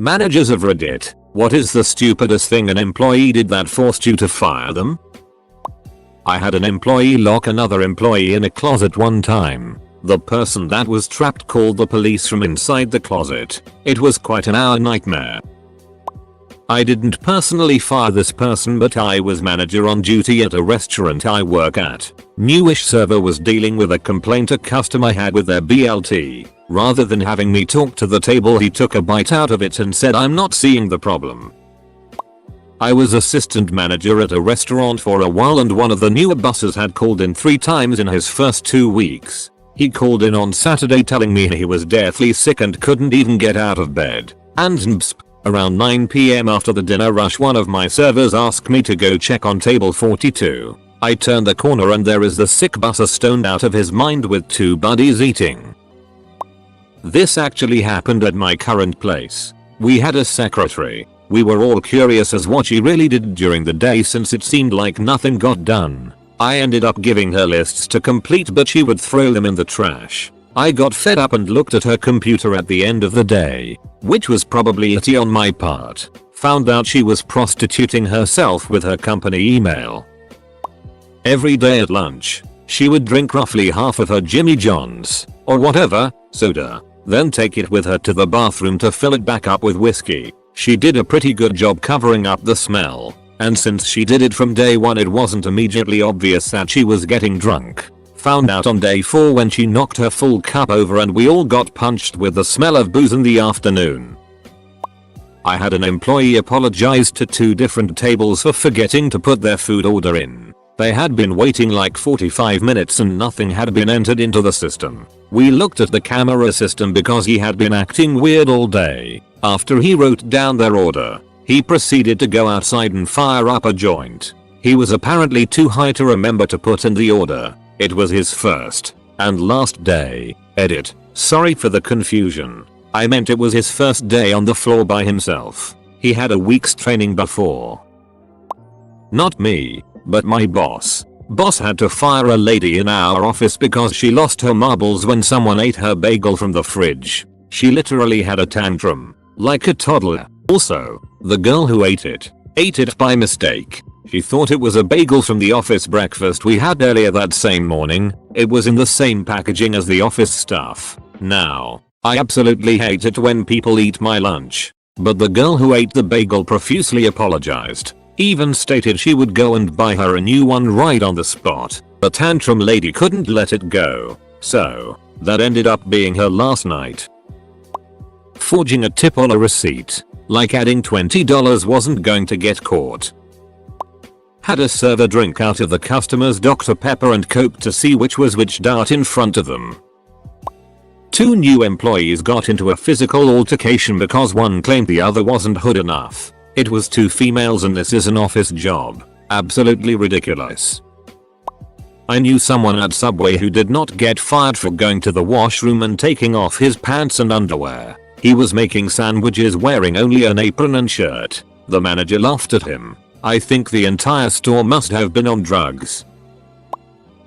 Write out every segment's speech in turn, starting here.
Managers of Reddit, what is the stupidest thing an employee did that forced you to fire them? I had an employee lock another employee in a closet one time. The person that was trapped called the police from inside the closet. It was quite an hour nightmare. I didn't personally fire this person, but I was manager on duty at a restaurant I work at. Newish server was dealing with a complaint a customer had with their BLT. Rather than having me talk to the table, he took a bite out of it and said, "I'm not seeing the problem." I was assistant manager at a restaurant for a while, and one of the newer bosses had called in 3 times in his first 2 weeks. He called in on Saturday telling me he was deathly sick and couldn't even get out of bed. And around 9 PM after the dinner rush, one of my servers asked me to go check on table 42. I turned the corner and there is the sick bosser stoned out of his mind with 2 buddies eating. This actually happened at my current place. We had a secretary. We were all curious as what she really did during the day since it seemed like nothing got done. I ended up giving her lists to complete, but she would throw them in the trash. I got fed up and looked at her computer at the end of the day, which was probably itty on my part. Found out she was prostituting herself with her company email. Every day at lunch, she would drink roughly half of her Jimmy John's, or whatever, soda, then take it with her to the bathroom to fill it back up with whiskey. She did a pretty good job covering up the smell, and since she did it from day 1, it wasn't immediately obvious that she was getting drunk. Found out on day 4 when she knocked her full cup over and we all got punched with the smell of booze in the afternoon. I had an employee apologize to 2 different tables for forgetting to put their food order in. They had been waiting like 45 minutes and nothing had been entered into the system. We looked at the camera system because he had been acting weird all day. After he wrote down their order, he proceeded to go outside and fire up a joint. He was apparently too high to remember to put in the order. It was his first and last day. Edit. Sorry for the confusion. I meant it was his first day on the floor by himself. He had a week's training before. Not me, but my boss. Boss had to fire a lady in our office because she lost her marbles when someone ate her bagel from the fridge. She literally had a tantrum, like a toddler. Also, the girl who ate it by mistake. She thought it was a bagel from the office breakfast we had earlier that same morning. It was in the same packaging as the office stuff. Now, I absolutely hate it when people eat my lunch. But the girl who ate the bagel profusely apologized. Even stated she would go and buy her a new one right on the spot. The tantrum lady couldn't let it go. So, that ended up being her last night. Forging a tip on a receipt. Like adding $20 wasn't going to get caught. Had a server drink out of the customer's Dr. Pepper and Coke to see which was which dart in front of them. 2 new employees got into a physical altercation because one claimed the other wasn't hood enough. It was 2 females and this is an office job. Absolutely ridiculous. I knew someone at Subway who did not get fired for going to the washroom and taking off his pants and underwear. He was making sandwiches wearing only an apron and shirt. The manager laughed at him. I think the entire store must have been on drugs.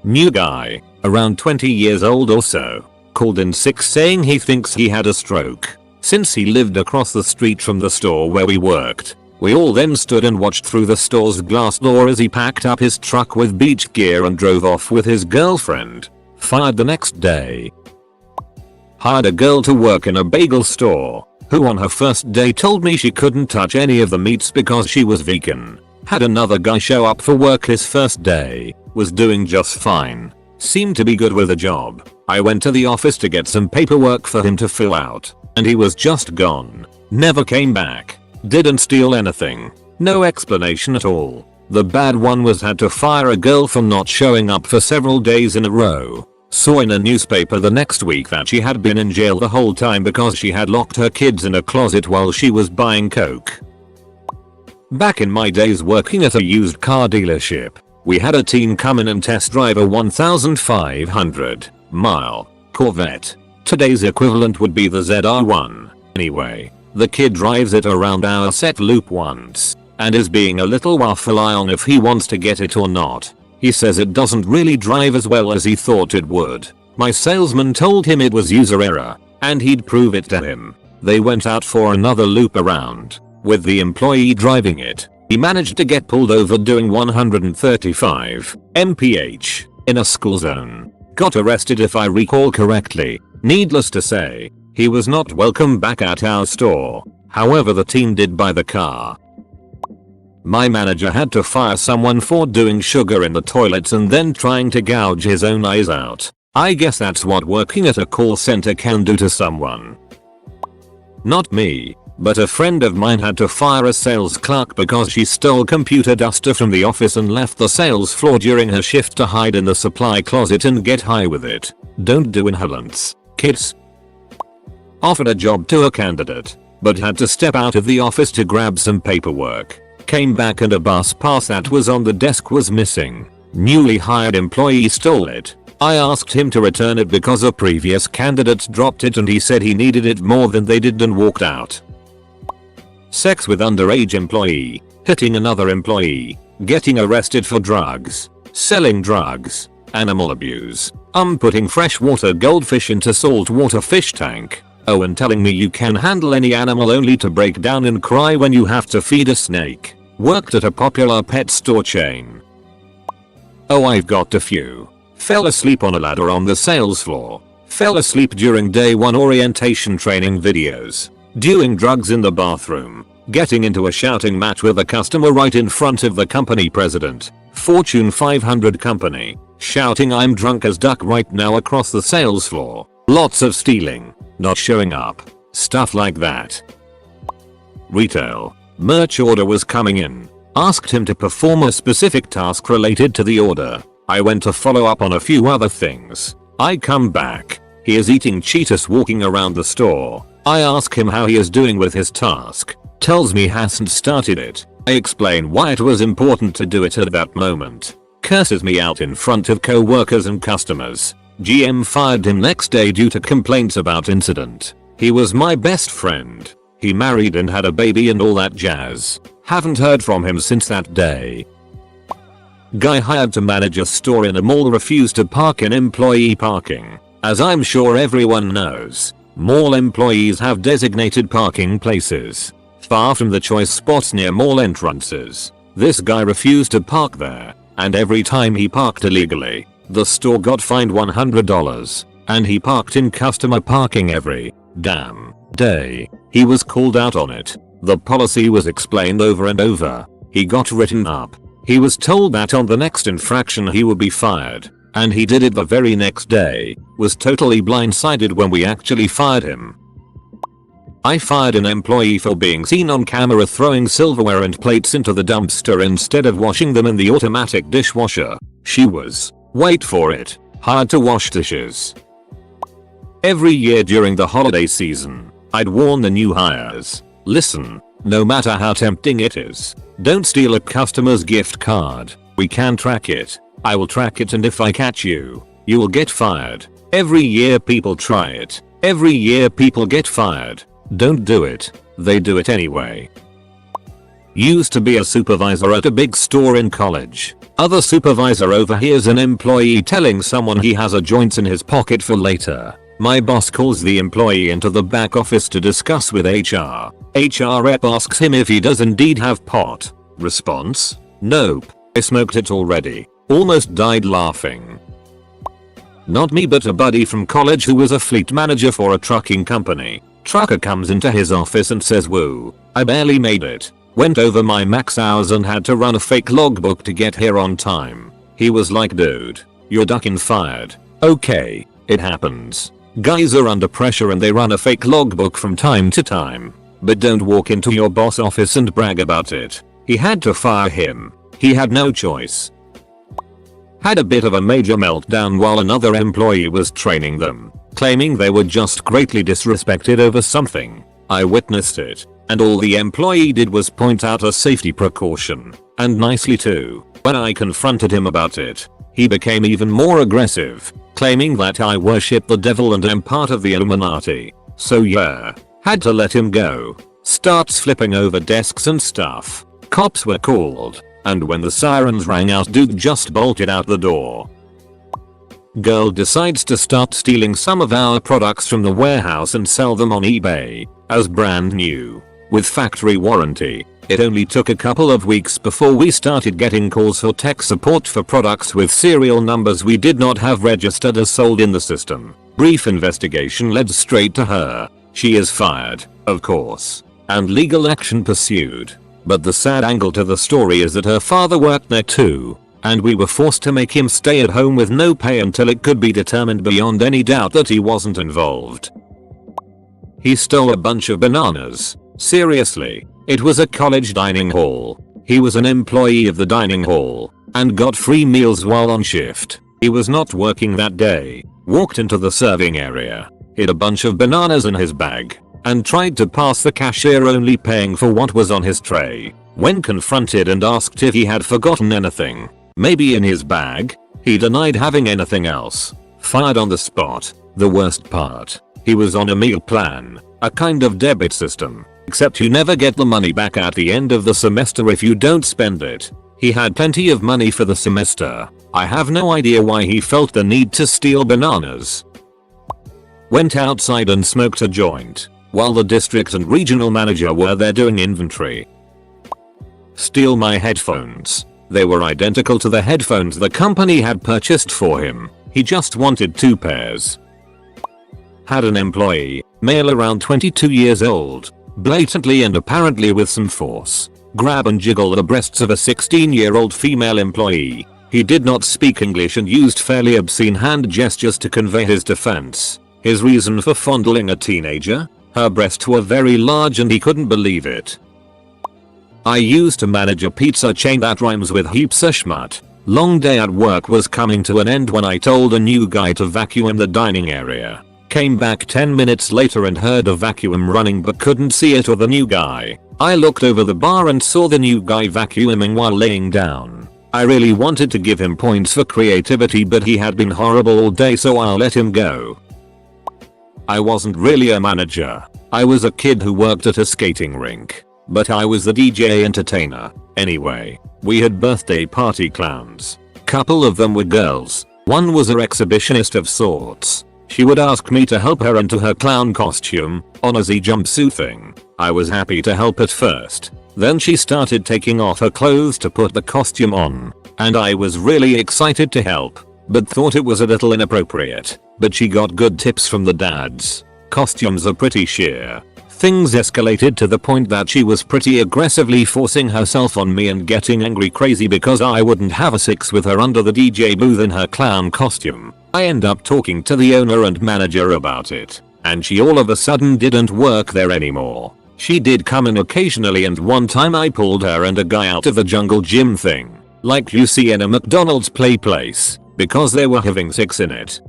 New guy, around 20 years old or so, called in sick saying he thinks he had a stroke. Since he lived across the street from the store where we worked, we all then stood and watched through the store's glass door as he packed up his truck with beach gear and drove off with his girlfriend. Fired the next day. Hired a girl to work in a bagel store, who on her first day told me she couldn't touch any of the meats because she was vegan. Had another guy show up for work his first day, was doing just fine. Seemed to be good with a job. I went to the office to get some paperwork for him to fill out, and he was just gone. Never came back. Didn't steal anything. No explanation at all. The bad one was had to fire a girl for not showing up for several days in a row. Saw in a newspaper the next week that she had been in jail the whole time because she had locked her kids in a closet while she was buying coke. Back in my days working at a used car dealership, we had a team come in and test drive a 1,500 mile Corvette. Today's equivalent would be the ZR1. Anyway, the kid drives it around our set loop once, and is being a little waffle-eye on if he wants to get it or not. He says it doesn't really drive as well as he thought it would. My salesman told him it was user error, and he'd prove it to him. They went out for another loop around. With the employee driving it, he managed to get pulled over doing 135 mph in a school zone. Got arrested if I recall correctly. Needless to say, he was not welcome back at our store. However, the team did buy the car. My manager had to fire someone for doing sugar in the toilets and then trying to gouge his own eyes out. I guess that's what working at a call center can do to someone. Not me, but a friend of mine had to fire a sales clerk because she stole computer duster from the office and left the sales floor during her shift to hide in the supply closet and get high with it. Don't do inhalants, kids. Offered a job to a candidate, but had to step out of the office to grab some paperwork. Came back and a bus pass that was on the desk was missing. Newly hired employee stole it. I asked him to return it because a previous candidate dropped it and he said he needed it more than they did and walked out. Sex with underage employee, hitting another employee, getting arrested for drugs, selling drugs, animal abuse, putting freshwater goldfish into saltwater fish tank. Oh, and telling me you can handle any animal only to break down and cry when you have to feed a snake. Worked at a popular pet store chain. Oh, I've got a few. Fell asleep on a ladder on the sales floor. Fell asleep during day 1 orientation training videos. Doing drugs in the bathroom. Getting into a shouting match with a customer right in front of the company president. Fortune 500 company. Shouting I'm drunk as duck right now across the sales floor. Lots of stealing. Not showing up. Stuff like that. Retail. Merch order was coming in. Asked him to perform a specific task related to the order. I went to follow up on a few other things. I come back. He is eating Cheetos walking around the store. I ask him how he is doing with his task. Tells me hasn't started it. I explain why it was important to do it at that moment. Curses me out in front of co-workers and customers. GM fired him next day due to complaints about incident. He was my best friend. He married and had a baby and all that jazz. Haven't heard from him since that day. Guy hired to manage a store in a mall refused to park in employee parking. As I'm sure everyone knows, mall employees have designated parking places far from the choice spots near mall entrances. This guy refused to park there, and every time he parked illegally, the store got fined $100, and he parked in customer parking every damn day. He was called out on it. The policy was explained over and over. He got written up. He was told that on the next infraction he would be fired, and he did it the very next day. Was totally blindsided when we actually fired him. I fired an employee for being seen on camera throwing silverware and plates into the dumpster instead of washing them in the automatic dishwasher. She was, wait for it, hired to wash dishes. Every year during the holiday season, I'd warn the new hires, listen, no matter how tempting it is, don't steal a customer's gift card. We can track it. I will track it, and if I catch you, you will get fired. Every year people try it. Every year people get fired. Don't do it. They do it anyway. Used to be a supervisor at a big store in college. Other supervisor overhears an employee telling someone he has a joint in his pocket for later. My boss calls the employee into the back office to discuss with HR. HR rep asks him if he does indeed have pot. Response? Nope. I smoked it already. Almost died laughing. Not me, but a buddy from college who was a fleet manager for a trucking company. Trucker comes into his office and says, woo, I barely made it. Went over my max hours and had to run a fake logbook to get here on time. He was like, dude, you're ducking fired. Okay, it happens. Guys are under pressure and they run a fake logbook from time to time. But don't walk into your boss office and brag about it. He had to fire him. He had no choice. Had a bit of a major meltdown while another employee was training them, claiming they were just greatly disrespected over something. I witnessed it, and all the employee did was point out a safety precaution, and nicely too. When I confronted him about it, he became even more aggressive, claiming that I worship the devil and am part of the Illuminati. So yeah, had to let him go. Starts flipping over desks and stuff. Cops were called, and when the sirens rang out, dude just bolted out the door. Girl decides to start stealing some of our products from the warehouse and sell them on eBay. as brand new. With factory warranty. It only took a couple of weeks before we started getting calls for tech support for products with serial numbers we did not have registered as sold in the system. Brief investigation led straight to her. She is fired, of course, and legal action pursued. But the sad angle to the story is that her father worked there too, and we were forced to make him stay at home with no pay until it could be determined beyond any doubt that he wasn't involved. He stole a bunch of bananas. Seriously. It was a college dining hall. He was an employee of the dining hall and got free meals while on shift. He was not working that day. Walked into the serving area, hid a bunch of bananas in his bag, and tried to pass the cashier, only paying for what was on his tray. When confronted and asked if he had forgotten anything, maybe in his bag, he denied having anything else. Fired on the spot. The worst part, he was on a meal plan, a kind of debit system. Except you never get the money back at the end of the semester if you don't spend it. He had plenty of money for the semester. I have no idea why he felt the need to steal bananas. Went outside and smoked a joint while the district and regional manager were there doing inventory. Steal my headphones. They were identical to the headphones the company had purchased for him. He just wanted 2 pairs. Had an employee, male around 22 years old, blatantly and apparently with some force, grab and jiggle the breasts of a 16-year-old female employee. He did not speak English and used fairly obscene hand gestures to convey his defense. His reason for fondling a teenager? Her breasts were very large and he couldn't believe it. I used to manage a pizza chain that rhymes with heaps of schmut. Long day at work was coming to an end when I told a new guy to vacuum the dining area. Came back 10 minutes later and heard a vacuum running but couldn't see it or the new guy. I looked over the bar and saw the new guy vacuuming while laying down. I really wanted to give him points for creativity, but he had been horrible all day, so I'll let him go. I wasn't really a manager. I was a kid who worked at a skating rink. But I was the DJ entertainer. Anyway, we had birthday party clowns. Couple of them were girls. One was an exhibitionist of sorts. She would ask me to help her into her clown costume, on a Z jumpsuit thing. I was happy to help at first. Then she started taking off her clothes to put the costume on, and I was really excited to help, but thought it was a little inappropriate. But she got good tips from the dads. Costumes are pretty sheer. Things escalated to the point that she was pretty aggressively forcing herself on me and getting angry crazy because I wouldn't have a six with her under the DJ booth in her clown costume. I end up talking to the owner and manager about it, and she all of a sudden didn't work there anymore. She did come in occasionally, and one time I pulled her and a guy out of the jungle gym thing, like you see in a McDonald's play place, because they were having sex in it.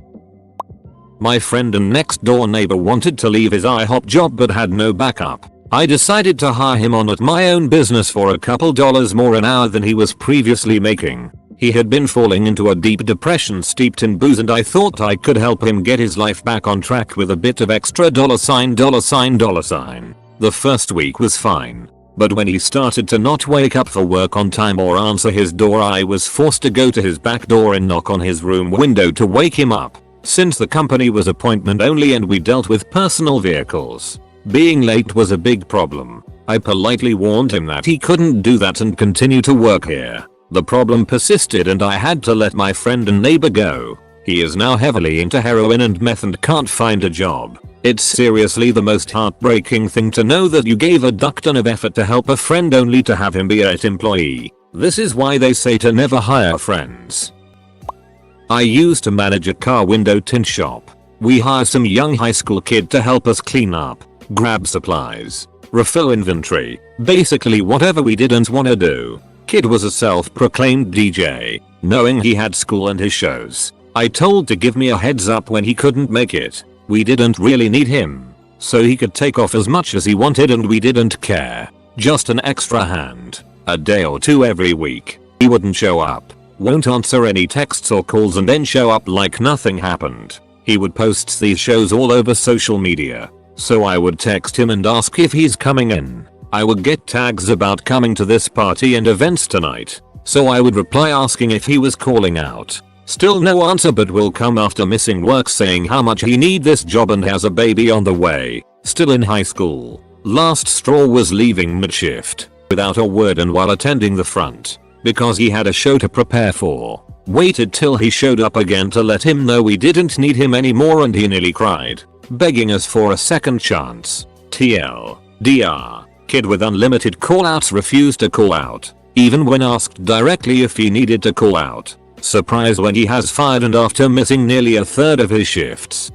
My friend and next door neighbor wanted to leave his IHOP job but had no backup. I decided to hire him on at my own business for a couple dollars more an hour than he was previously making. He had been falling into a deep depression steeped in booze, and I thought I could help him get his life back on track with a bit of extra $. The first week was fine, but when he started to not wake up for work on time or answer his door, I was forced to go to his back door and knock on his room window to wake him up. Since the company was appointment only and we dealt with personal vehicles, being late was a big problem. I politely warned him that he couldn't do that and continue to work here. The problem persisted and I had to let my friend and neighbor go. He is now heavily into heroin and meth and can't find a job. It's seriously the most heartbreaking thing to know that you gave a duck ton of effort to help a friend only to have him be an employee. This is why they say to never hire friends. I used to manage a car window tint shop. We hire some young high school kid to help us clean up, grab supplies, refill inventory, basically whatever we didn't want to do. Kid was a self-proclaimed DJ. Knowing he had school and his shows, I told to give me a heads up when he couldn't make it. We didn't really need him, so he could take off as much as he wanted and we didn't care. Just an extra hand, a day or two every week. He wouldn't show up, won't answer any texts or calls, and then show up like nothing happened. He would post these shows all over social media, so I would text him and ask if he's coming in. I would get tags about coming to this party and events tonight, so I would reply asking if he was calling out. Still no answer, but will come after missing work saying how much he need this job and has a baby on the way. Still in high school. Last straw was leaving mid-shift without a word and while attending the front because he had a show to prepare for. Waited till he showed up again to let him know we didn't need him anymore and he nearly cried, begging us for a second chance. TLDR. Kid with unlimited callouts refused to call out, even when asked directly if he needed to call out. Surprised when he has fired and after missing nearly a third of his shifts.